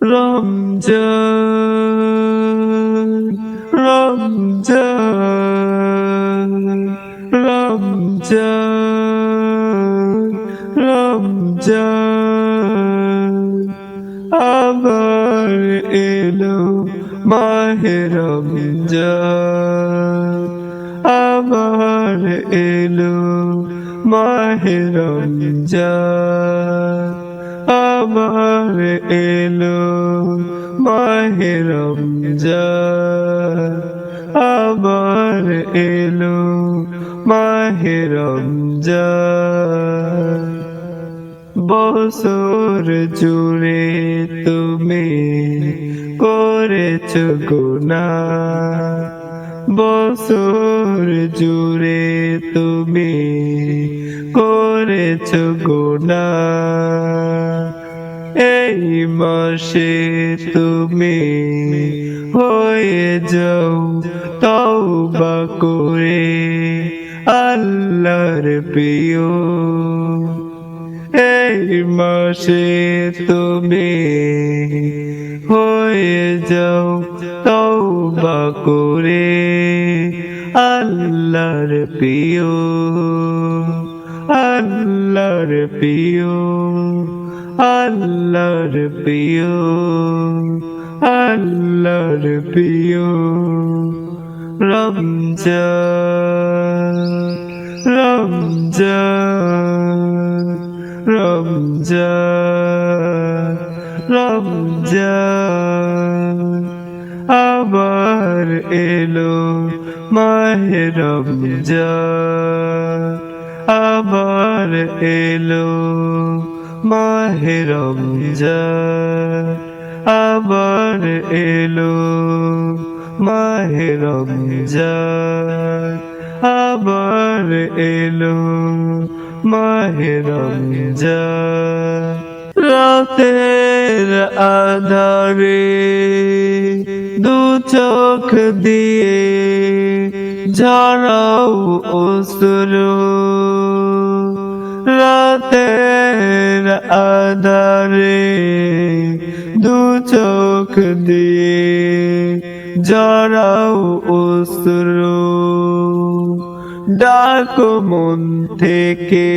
রমজান রমজান রমজান রমজান আবার এলো মাহে রমজান আবার এলো মাহে রমজান আবার এলো মাহে রমজান আবার এলো মাহে রমজান বছর জুড়ে তুমি করেছ গুনাহ বছর জুড়ে তুমি করেছ গুনাহ এই মাসে তুমি হয়ে যাও তওবা করে আল্লাহর প্রিয় এই মাসে তুমি হয়ে যাও তওবা করে আল্লাহর প্রিয় আল্লাহর প্রিয় আল্লাহর প্রিয় আল্লাহর প্রিয় রমজান রমজান রমজান রমজান আবার এলো মাহে রমজান আবার এলো মাহে রমজান আবার এলো মাহে রমজান আবার এলো মাহে রমজান রাতের আধারে দু চোখ দিয়ে ঝরাও অশ্রু রাতের আধারে দু চোখ দিয়ে ঝরাও অশ্রু ডাকো মন থেকে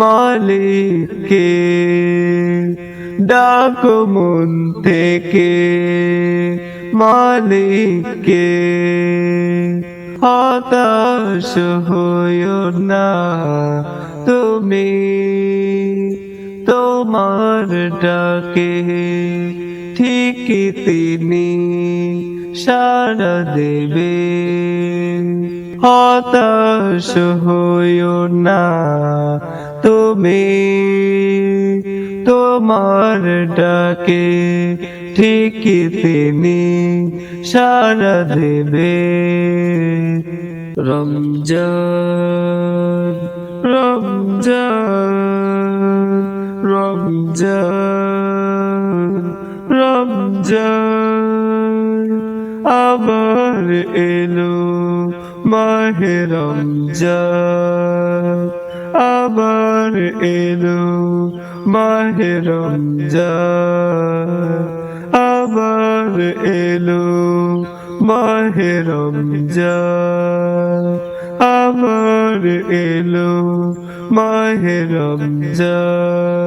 মালিককে ডাকো মন থেকে মালিককে হতাশ হইও না তুমি তোমার ডাকে ঠিকই তিনি সাড়া দেবে হতাশ হইও না তুমি তোমার ডাকে ঠিকই তিনি সাড়া দেবে রমজান রমজান রমজান রমজান আবার এলো মাহে রমজান আবার এলো মাহে রমজান আবার এলো মাহে রমজান আবার এলো মাহে রমজান